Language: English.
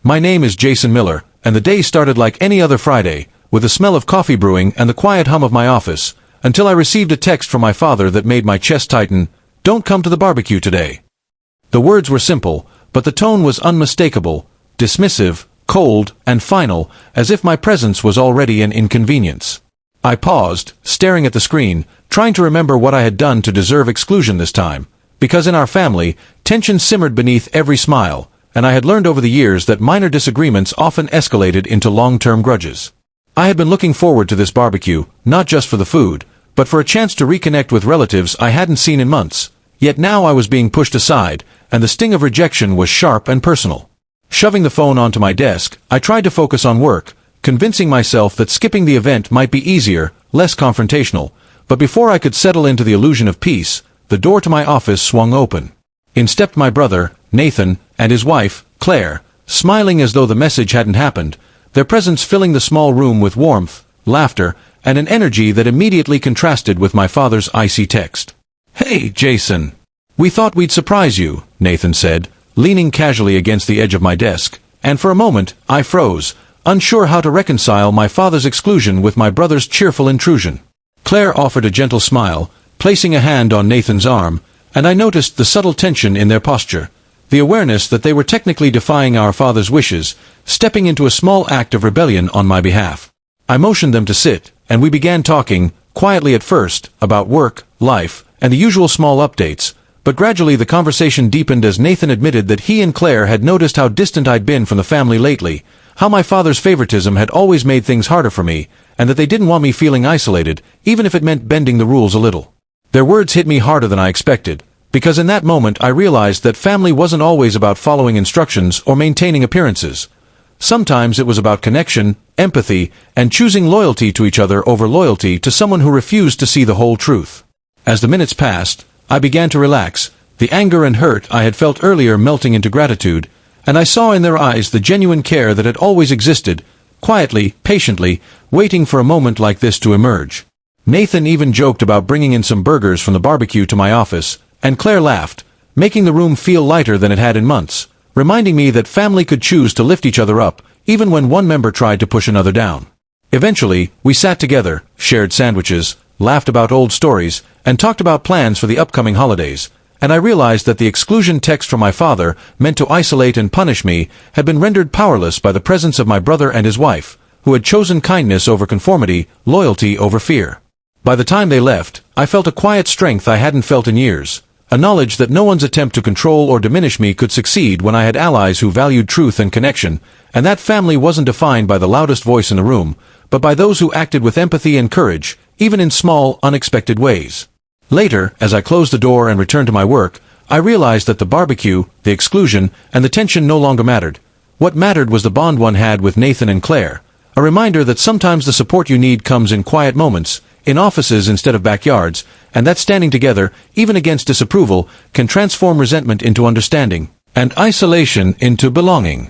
My name is Jason Miller, and the day started like any other Friday, with the smell of coffee brewing and the quiet hum of my office, until I received a text from my father that made my chest tighten. "Don't come to the barbecue today." The words were simple, but the tone was unmistakable, dismissive, cold, and final, as if my presence was already an inconvenience. I paused, staring at the screen, trying to remember what I had done to deserve exclusion this time, because in our family, tension simmered beneath every smile, and I had learned over the years that minor disagreements often escalated into long-term grudges. I had been looking forward to this barbecue, not just for the food, but for a chance to reconnect with relatives I hadn't seen in months. Yet now I was being pushed aside, and the sting of rejection was sharp and personal. Shoving the phone onto my desk, I tried to focus on work, convincing myself that skipping the event might be easier, less confrontational. But before I could settle into the illusion of peace, the door to my office swung open. In stepped my brother, Nathan, and his wife, Claire, smiling as though the message hadn't happened, their presence filling the small room with warmth, laughter, and an energy that immediately contrasted with my father's icy text. "Hey, Jason. We thought we'd surprise you," Nathan said, leaning casually against the edge of my desk, and for a moment, I froze, unsure how to reconcile my father's exclusion with my brother's cheerful intrusion. Claire offered a gentle smile, placing a hand on Nathan's arm, and I noticed the subtle tension in their posture, the awareness that they were technically defying our father's wishes, stepping into a small act of rebellion on my behalf. I motioned them to sit, and we began talking, quietly at first, about work, life, and the usual small updates, but gradually the conversation deepened as Nathan admitted that he and Claire had noticed how distant I'd been from the family lately, how my father's favoritism had always made things harder for me, and that they didn't want me feeling isolated, even if it meant bending the rules a little. Their words hit me harder than I expected, because in that moment I realized that family wasn't always about following instructions or maintaining appearances. Sometimes it was about connection, empathy, and choosing loyalty to each other over loyalty to someone who refused to see the whole truth. As the minutes passed, I began to relax, the anger and hurt I had felt earlier melting into gratitude, and I saw in their eyes the genuine care that had always existed, quietly, patiently, waiting for a moment like this to emerge. Nathan even joked about bringing in some burgers from the barbecue to my office, and Claire laughed, making the room feel lighter than it had in months, reminding me that family could choose to lift each other up, even when one member tried to push another down. Eventually, we sat together, shared sandwiches, laughed about old stories, and talked about plans for the upcoming holidays, and I realized that the exclusion text from my father, meant to isolate and punish me, had been rendered powerless by the presence of my brother and his wife, who had chosen kindness over conformity, loyalty over fear. By the time they left, I felt a quiet strength I hadn't felt in years, a knowledge that no one's attempt to control or diminish me could succeed when I had allies who valued truth and connection, and that family wasn't defined by the loudest voice in the room, but by those who acted with empathy and courage, even in small, unexpected ways. Later, as I closed the door and returned to my work, I realized that the barbecue, the exclusion, and the tension no longer mattered. What mattered was the bond one had with Nathan and Claire, a reminder that sometimes the support you need comes in quiet moments, in offices instead of backyards, and that standing together, even against disapproval, can transform resentment into understanding, and isolation into belonging.